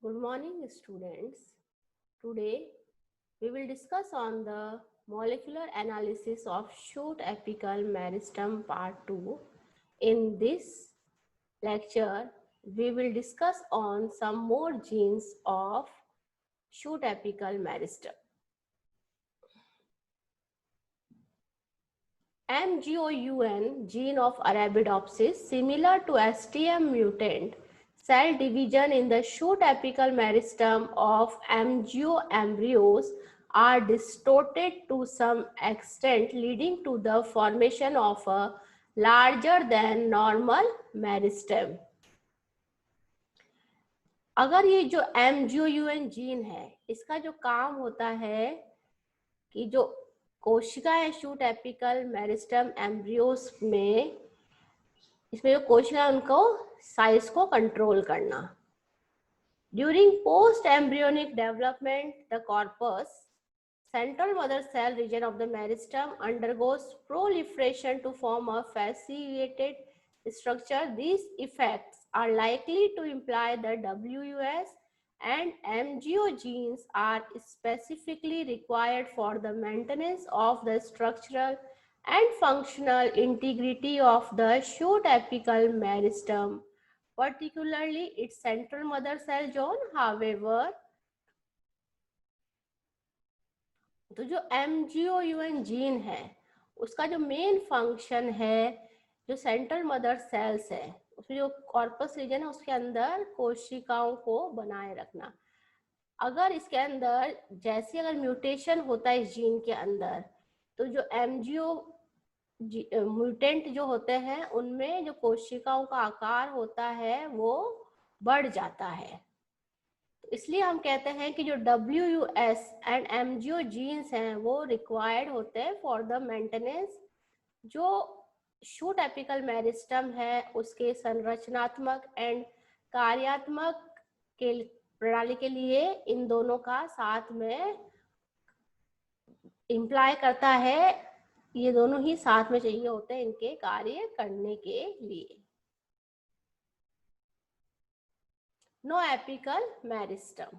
Good morning, students. Today we will discuss on the molecular analysis of shoot apical meristem part 2. In this lecture, we will discuss on some more genes of shoot apical meristem. MGOUN gene of Arabidopsis, similar to STM mutant, cell division in the shoot apical meristem of MGO embryos are distorted to some extent, leading to the formation of a larger than normal meristem. अगर ये जो MGOUN gene है, इसका जो काम होता है कि जो कोशिकाएं शूट एपिकल मेरिस्टम एम्ब्रियोस में, इसमें जो कोशिका उनको साइज को कंट्रोल करना. During post embryonic development the corpus central mother cell region of the meristem undergoes proliferation to form a fasciated structure. These effects are likely to imply the WUS and MGO genes are specifically required for the maintenance of the structural and functional integrity of the shoot apical meristem, particularly its central mother cell zone. However, तो जो MGOUN gene है उसका जो main function है, जो central mother cells है उसमें जो कॉर्पस रीजन है उसके अंदर कोशिकाओं को बनाए रखना. अगर इसके अंदर जैसे अगर म्यूटेशन होता है इस जीन के अंदर, तो जो MGO म्यूटेंट जो होते हैं उनमें जो कोशिकाओं का आकार होता है वो बढ़ जाता है. इसलिए हम कहते हैं कि जो WUS एंड MGO जीन्स हैं वो रिक्वायर्ड होते हैं फॉर द मेंटेनेंस. जो शूट एपिकल मेरिस्टम है उसके संरचनात्मक एंड कार्यात्मक के प्रणाली के लिए इन दोनों का साथ में इम्प्लाई करता है. ये दोनों ही साथ में चाहिए होते हैं इनके कार्य करने के लिए. No apical meristem.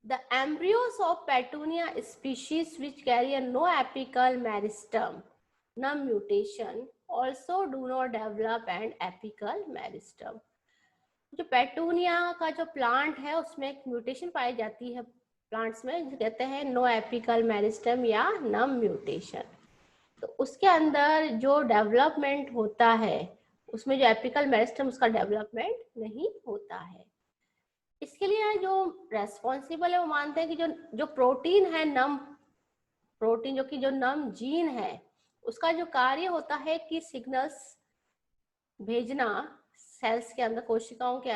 The embryos of Petunia species which carry a no apical meristem, num mutation, also do not develop an apical meristem. जो पेटूनिया का जो प्लांट है उसमें एक म्यूटेशन पाई जाती है प्लांट्स में, जिसे कहते हैं नो एपिकल मेरिस्टम या नम म्यूटेशन. तो उसके अंदर जो डेवलपमेंट होता है उसमें जो एपिकल मेरिस्टम उसका डेवलपमेंट नहीं होता है. इसके लिए जो रेस्पॉन्सिबल है वो मानते हैं कि जो प्रोटीन है, नम प्रोटीन जो कि जो नम जीन है उसका जो कार्य होता है कि सिग्नल्स भेजना सेल्स के अंदर, कोशिकाओं के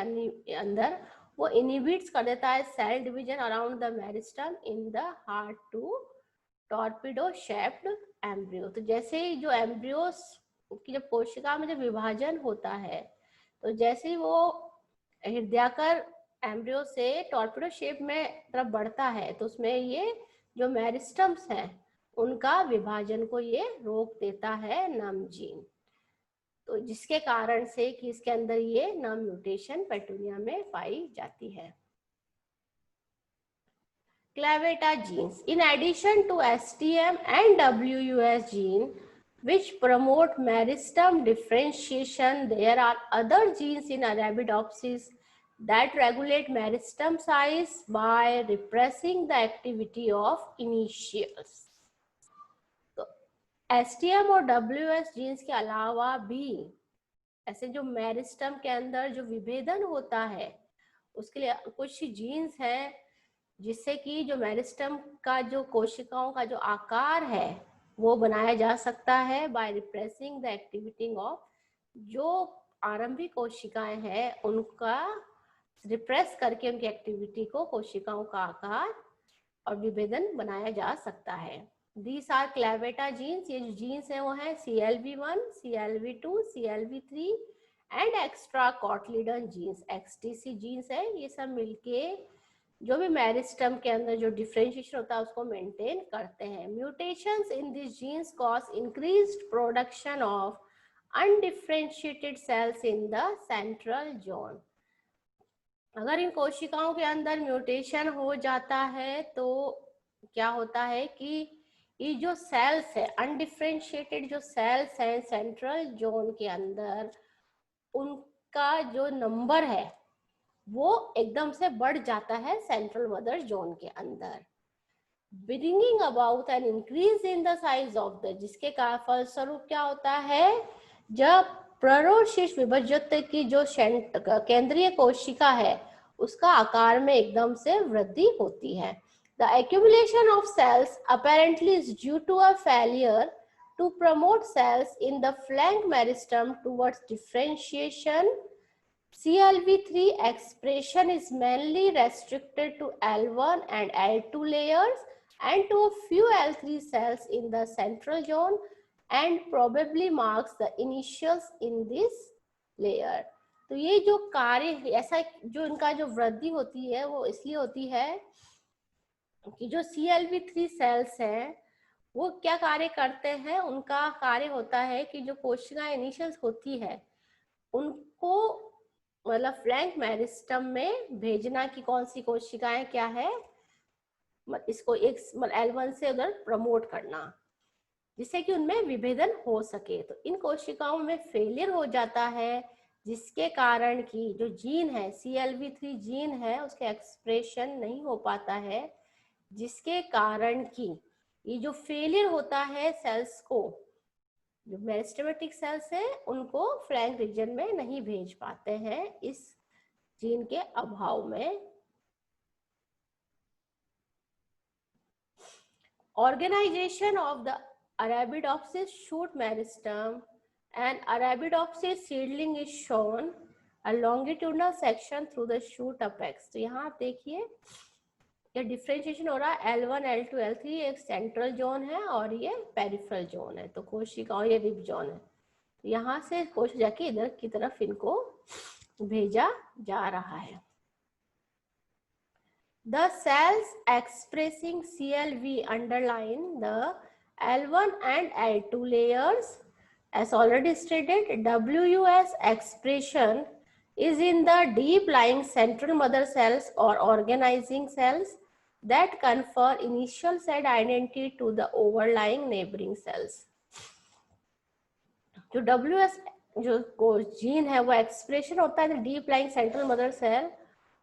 अंदर, वो इनहिबिट्स कर देता है cell division around the meristem in the heart to torpedo shaped embryo. तो जैसे ही जो एम्ब्रियोस कि जब कोशिका में जब विभाजन होता है तो जैसे ही वो हृदयाकर एम्ब्रियो से टॉर्पिडो शेप में तरफ बढ़ता है तो उसमें ये जो मेरिस्टम्स हैं उनका विभाजन को ये रोक देता है नम जीन. तो जिसके कारण से कि इसके अंदर ये नम म्यूटेशन पेटूनिया में पाई जाती है. Clavata genes. In addition to STM and WUS gene which promote meristem differentiation, there are other genes in Arabidopsis that regulate meristem size by repressing the activity of initials. तो STM और WS jeans के अलावा भी ऐसे जो meristem के अंदर जो विभेदन होता है उसके लिए कुछ जीन्स हैं जिससे कि जो मेरिस्टम का जो कोशिकाओं का जो आकार है वो बनाया जा सकता है by repressing the activity of, जो आरंभिक कोशिकाएं हैं उनका रिप्रेस करके उनकी एक्टिविटी को कोशिकाओं का आकार और विभेदन बनाया जा सकता है. These are Clavata genes. ये जो जीन्स हैं वो हैं CLV1, CLV2, CLV3 and extra cotyledon genes, XTC genes है. ये सब मिलके जो भी मेरिस्टम के अंदर जो डिफरेंशिएशन होता है उसको मेंटेन करते हैं. Mutations in this genes cause increased production of undifferentiated cells in the central zone. अगर इन कोशिकाओं के अंदर म्यूटेशन हो जाता है तो क्या होता है कि ये जो सेल्स है, अनडिफरेंशिएटेड जो सेल्स हैं सेंट्रल जोन के अंदर, उनका जो नंबर है वो एकदम से बढ़ जाता है सेंट्रल मदर जोन के अंदर, bringing about an increase in the size of the, जिसके फलस्वरूप क्या होता है, जब प्ररोशिष विभज्यत्व की जो केंद्रीय कोशिका है उसका आकार में एकदम से वृद्धि होती है. The accumulation of cells apparently is due to a failure to promote cells in the flank meristem towards differentiation. CLV3 expression is mainly restricted to L1 and L2 layers and to a few L3 cells in the central zone and probably marks the initials in this layer. तो ये जो कार्य ऐसा जो इनका जो वृद्धि होती है वो इसलिए होती है कि जो CLV3 सेल्स हैं वो क्या कार्य करते हैं, उनका कार्य होता है कि जो कोशिकाएं इनिशियल्स होती है उनको मतलब फ्लैंक मेरिस्टम में भेजना की कौन सी कोशिकाएं क्या है, इसको एक L1 से उधर प्रमोट करना जिससे कि उनमें विभेदन हो सके. तो इन कोशिकाओं में फेलियर हो जाता है जिसके कारण की जो जीन है CLV3 जीन है उसके एक्सप्रेशन नहीं हो पाता है, जिसके कारण की ये जो फेलियर होता है सेल्स को, जो मेरिस्टेमेटिक सेल्स है उनको फ्लैंक रीजन में नहीं भेज पाते हैं इस जीन के अभाव में. Organization of the Arabidopsis shoot meristem and Arabidopsis seedling is shown a longitudinal section through the shoot apex. तो यहाँ आप देखिए ये डिफ्रेंशिएशन हो रहा है L1, L2, L3, एक सेंट्रल जोन है और ये पेरिफेरल जोन है. तो कोशिकाओं ये रिब जोन है, यहाँ से कोशिका जाके इधर की तरफ इनको भेजा जा रहा है. The cells expressing CLV underline the L1 and L2 layers. As already stated, WUS expression is in the deep lying central mother cells or organizing cells that confer initial cell identity to the overlying neighboring cells. जो WS जो gene है वो expression होता है deep lying central mother cell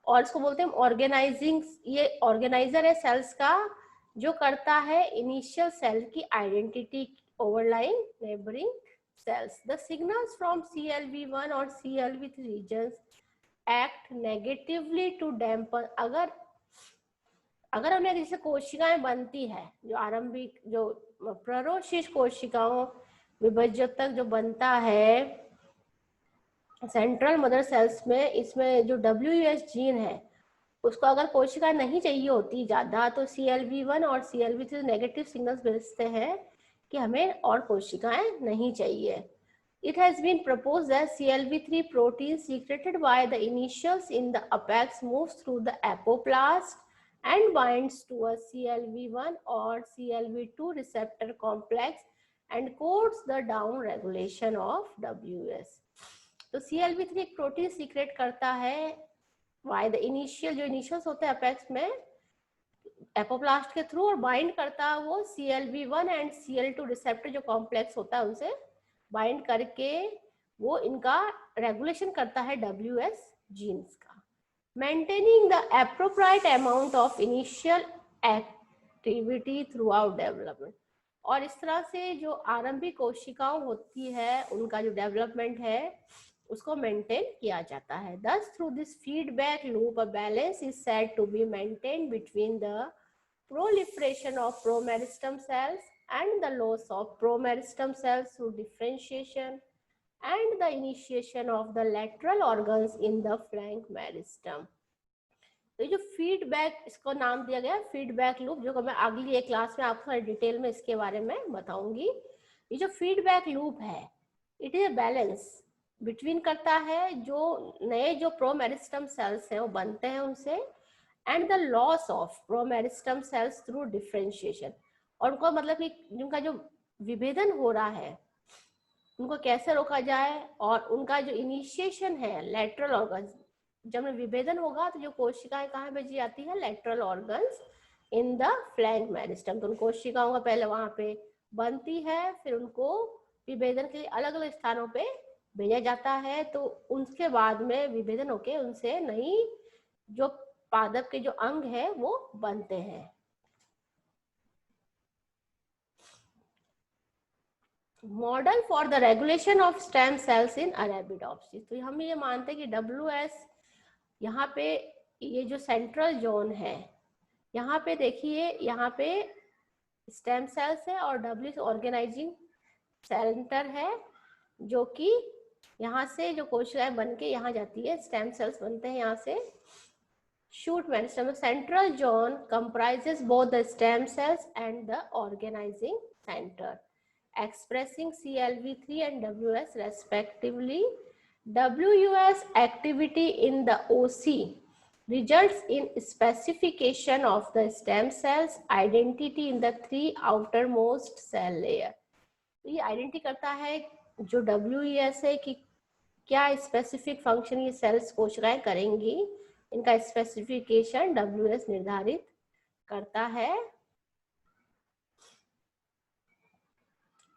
और इसको बोलते हैं ऑर्गेनाइजिंग. ये ऑर्गेनाइजर है सेल्स का जो करता है इनिशियल सेल की identity overlying neighbouring cells. The signals from CLV1 और CLV3 regions act negatively to dampen. अगर हमें जैसे कोशिकाएं बनती है जो आरंभिक जो प्ररोशिष कोशिकाओं विभज्यतक जो बनता है सेंट्रल मदर सेल्स में, इसमें जो WUS जीन है उसको अगर कोशिका नहीं चाहिए होती ज़्यादा तो CLV1 और CLV3 नेगेटिव सिग्नल्स भेजते हैं कि हमें और कोशिकाएं नहीं चाहिए. It has been proposed that CLV3 protein secreted by the initials in the apex moves through the apoplast and binds to a CLV1 or CLV2 receptor complex and codes the down regulation of WS. तो CLV3 एक protein secret करता है why the initial, जो initials होते हैं apex में apoplast के through, और बाइंड करता है वो CLV1 एंड CL2 रिसेप्टर जो कॉम्प्लेक्स होता है उनसे बाइंड करके वो इनका रेगुलेशन करता है WS जीन्स का. Maintaining the appropriate amount of initial activity through out development. और इस तरह से जो आरंभिक कोशिकाओं होती है उनका जो डेवलपमेंट है उसको मेंटेन किया जाता है. Thus, through this feedback loop, a balance is said to be maintained between the proliferation of promeristem cells and the loss of promeristem cells through differentiation and the initiation of the lateral organs in the flank meristem. तो जो feedback, इसको नाम दिया गया feedback loop, जो मैं अगली एक क्लास में आपको डिटेल में इसके बारे में बताऊंगी. ये जो फीडबैक लूप है it is a balance between करता है जो नए जो प्रोमेरिस्टम सेल्स हैं वो बनते हैं उनसे and the loss of promeristem cells through differentiation. और उनको मतलब कि जिनका जो विभेदन हो रहा है उनको कैसे रोका जाए और उनका जो इनिशिएशन है लेटरल ऑर्गन जब विभेदन होगा तो जो कोशिकाएं कहाँ भेजी जाती है, lateral organs in the flank meristem. तो उन कोशिकाओं का पहले वहां पे बनती है, फिर उनको विभेदन के लिए अलग अलग स्थानों पे भेजा जाता है। तो उनके बाद में विभेदन होके उनसे नई जो पादप के जो अंग है वो बनते हैं। Model for the regulation of stem cells in Arabidopsis. तो हम ये मानते हैं कि WS यहाँ पे ये जो सेंट्रल जोन है, यहाँ पे देखिए, यहाँ पे स्टेम सेल्स है और W ऑर्गेनाइजिंग सेंटर है, जो कि यहाँ से जो कोशिकाएं बन के यहाँ जाती है, स्टेम सेल्स बनते हैं यहाँ से। Shoot meristem central zone comprises both the stem cells and the organizing center, expressing CLV3 and WS respectively. WS activity in the OC results in specification of the stem cells identity in the 3 outermost cell layer. ये identity करता है जो WES है कि क्या specific function ये sales कोशिकाएं करेंगी, इनका स्पेसिफिकेशन WS निर्धारित करता है।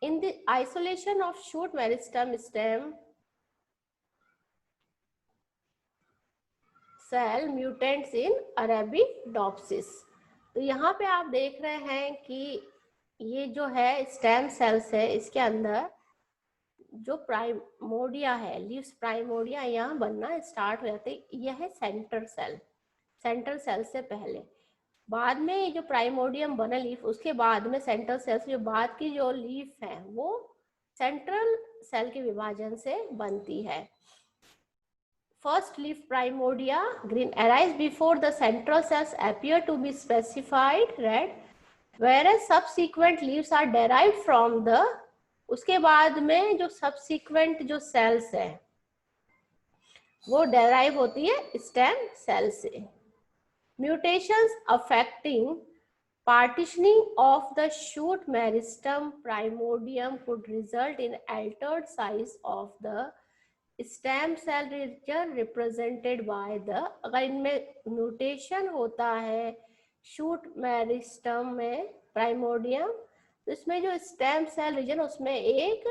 In the isolation of shoot meristem stem cell mutants in Arabidopsis। तो यहाँ पे आप देख रहे हैं कि ये जो है स्टेम सेल्स है, इसके अंदर जो प्राइमोडिया है, लीव्स प्राइमोडिया यहाँ बनना स्टार्ट हो जाते हैं। यह है सेंटर सेल, सेंट्रल सेल से पहले। बाद में जो प्राइमोडियम बना लीफ, उसके बाद में सेंट्रल सेल से जो बाद की जो लीफ है वो सेंट्रल सेल के विभाजन से बनती है। First leaf primordia green arise before the central cells appear to be specified red, whereas subsequent leaves are derived from the, उसके बाद में जो subsequent जो cells है वो derive होती है stem cell से। Mutations affecting partitioning of the shoot meristem primordium could result in altered size of the stem cell region represented by the, अगर इनमें म्यूटेशन होता है शूट मेरिस्टम में प्राइमोडियम, तो इसमें जो स्टेम सेल रीजन उसमें एक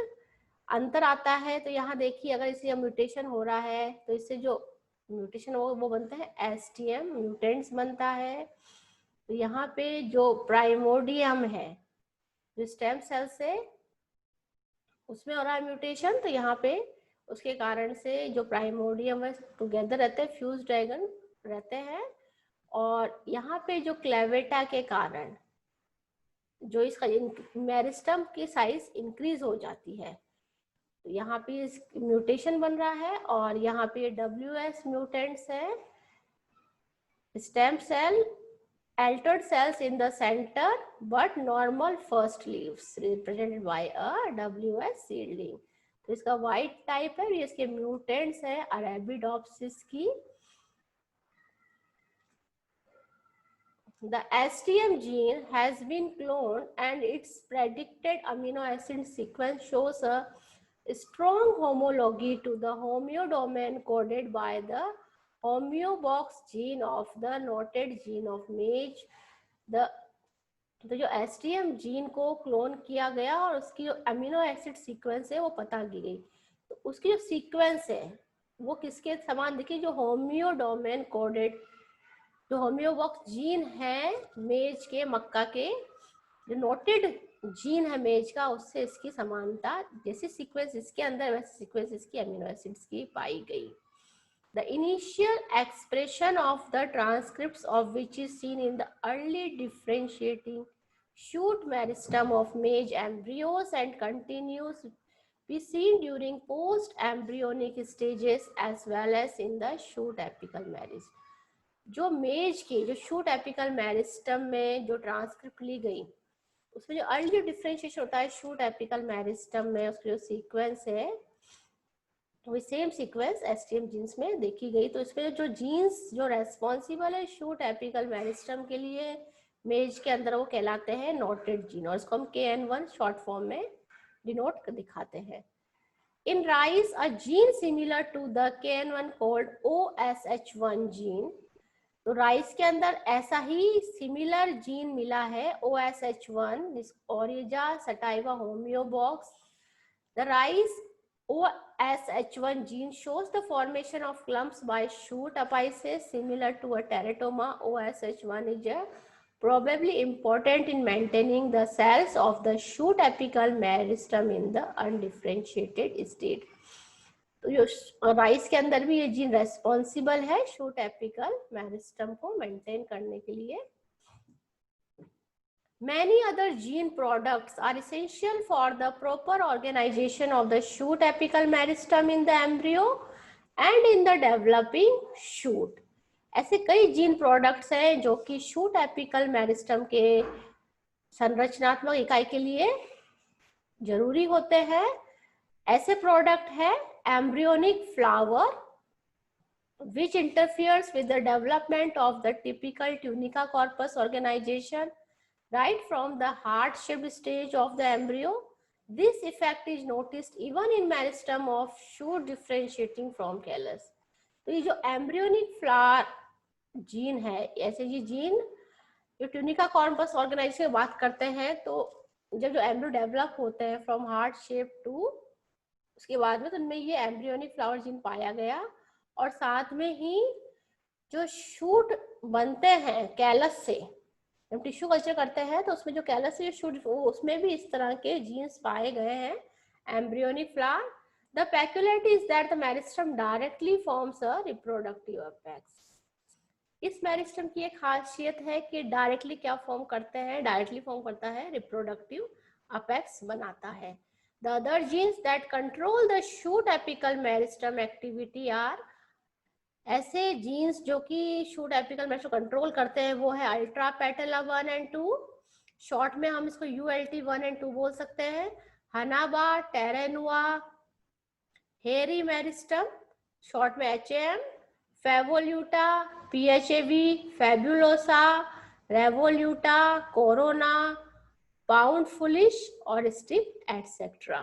अंतर आता है। तो यहाँ देखिए, अगर इसे म्यूटेशन हो रहा है तो इससे जो म्यूटेशन हो वो बनता है STM म्यूटेंट्स बनता है। तो यहाँ पे जो प्राइमोडियम है जो स्टेम सेल से उसमें हो रहा है म्यूटेशन, तो यहाँ पे उसके कारण से जो प्राइमोडियम है टुगेदर रहते हैं, फ्यूज ड्रैगन रहते हैं। और यहाँ पे जो क्लेवेटा के कारण जो इसका मेरिस्टम की साइज इंक्रीज हो जाती है, तो यहाँ पे म्यूटेशन बन रहा है। और यहाँ पे WS म्यूटेंट्स है, stem cell altered cells in the center but normal first leaves represented by a WS seedling। तो इसका व्हाइट टाइप है, इसके म्यूटेंट्स है अरेबिडोप्सिस की। The STM gene has been cloned and its predicted amino acid sequence shows a strong homology to the homeodomain coded by the homeobox gene of the noted gene of MAGE। तो जो STM gene को clone किया गया और उसकी जो amino acid sequence है वो पता की गई, तो उसकी जो सीक्वेंस है वो किसके समान देखिए, जो होम्योडोमेन कोडेड जो होम्योबॉक्स जीन है मेज के, मक्का के जो नोटेड जीन है मेज का, उससे इसकी समानता, जैसे सीक्वेंस इसके अंदर वैसे सीक्वेंस इसकी अमीनो एसिड्स की पाई गई। The initial expression of the transcripts of which is seen in the early differentiating shoot meristem of mage embryos and continues be seen during post-embryonic stages as well as in the shoot apical meristem। जो मेज की जो shoot apical meristem में जो transcript ली गई, उसमें जो early differentiation होता है शूट एपिकल मेरिस्टम में, उसकी जो सीक्वेंस है वो सेम सीक्वेंस STM जीन्स में देखी गई। तो इसमें जो जीन्स जो रेस्पॉन्सिबल है शूट एपिकल मेरिस्टम के लिए मेज के अंदर वो कहलाते हैं नोटेड जीन, और इसको हम KN1 शॉर्ट फॉर्म में डिनोट दिखाते हैं। In rice, a gene similar to the KN1 called OSH1 gene. तो राइस के अंदर ऐसा ही सिमिलर जीन मिला है OSH1 Oryza sativa homeobox. The rice OSH1 gene shows the formation of clumps by shoot apices similar to a teratoma. OSH1 is probably important in maintaining the cells of the shoot apical meristem in the undifferentiated state. तो जो rice के अंदर भी ये gene responsible है shoot apical meristem को maintain करने के लिए. Many other gene products are essential for the proper organization of the shoot apical meristem in the embryo and in the developing shoot. ऐसे कई जीन प्रोडक्ट्स हैं जो कि शूट एपिकल मेरिस्टम के संरचनात्मक इकाई के लिए जरूरी होते हैं. ऐसे प्रोडक्ट है embryonic flower which interferes with the development of the typical tunica corpus organization right from the heart-shaped stage of the embryo. This effect is noticed even in meristem of shoot differentiating from callus. तो ये जो embryonic flower gene है, ऐसे ये gene जो tunica corpus organisation की बात करते हैं, तो जब जो एम्ब्रियो डेवलप होते हैं फ्रॉम हार्ट शेप टू, उसके बाद में तो उनमें ये एम्ब्रियोनिक फ्लावर जीन पाया गया. और साथ में ही जो शूट बनते हैं कैलस से, जब टिश्यू कल्चर करते हैं तो उसमें जो कैलस से शूट, उसमें भी इस तरह के जीन्स पाए गए हैं embryonic flower. The peculiarity is that the meristem directly forms a reproductive apex. इस मेरिस्टम की एक खासियत है कि डायरेक्टली क्या फॉर्म करते हैं, डायरेक्टली फॉर्म करता है रिप्रोडक्टिव अपेक्स बनाता है. The other genes that control the shoot apical meristem activity are, ऐसे जीन्स जो कि शूट एपिकल मेरिस्टम कंट्रोल करते हैं वो है अल्ट्रा पेटला 1 and 2. शॉर्ट में हम इसको ULT 1 and 2 बोल सकते हैं. Hanaba, taranu, hairy meristem short में HAM, phavoluta, PHAV, phabulosa, revoluta, corona, pound foolish or stiff, etc.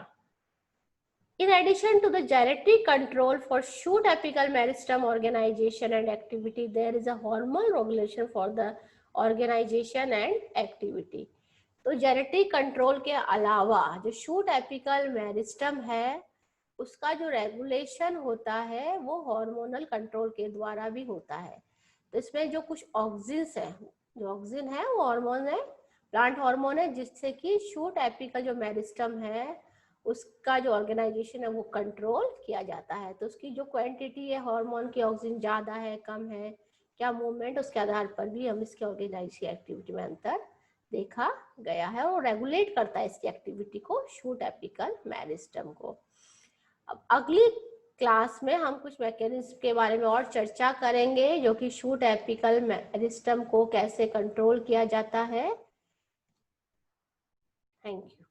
In addition to the genetic control for shoot apical meristem organization and activity, there is a hormone regulation for the organization and activity. तो genetic control के अलावा जो shoot apical meristem है उसका जो regulation होता है वो हार्मोनल कंट्रोल के द्वारा भी होता है. तो इसमें जो कुछ ऑक्सिन्स है, जो ऑक्सिन है वो हार्मोन है, प्लांट हार्मोन है, जिससे कि शूट एपिकल जो मेरिस्टम है उसका जो ऑर्गेनाइजेशन है वो कंट्रोल किया जाता है. तो उसकी जो क्वांटिटी है हार्मोन की, ऑक्सीजन ज़्यादा है कम है, क्या मूवमेंट, उसके आधार पर भी हम इसके ऑर्गेनाइजेशन एक्टिविटी में अंतर देखा गया है और रेगुलेट करता है इसकी एक्टिविटी को शूट एपिकल मेरिस्टम को. अब अगली क्लास में हम कुछ मैकेनिज्म के बारे में और चर्चा करेंगे जो कि शूट एपिकल मेरिस्टम को कैसे कंट्रोल किया जाता है. Thank you.